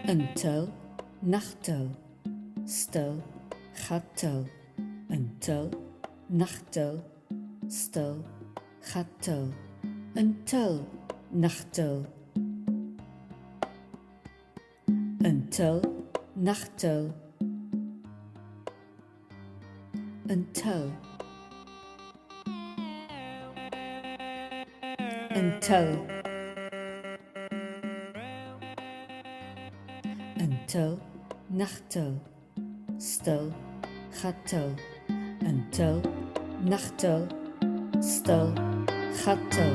Een tel, nachttel, stel, gattel. Een tel, nachttel, stel, gattel. Een tel, nachttel. Een tel, nachttel. Een tel. Een tel. Een tel, nachttel, stel, gattel. Een tel, nachttel, stel, gattel.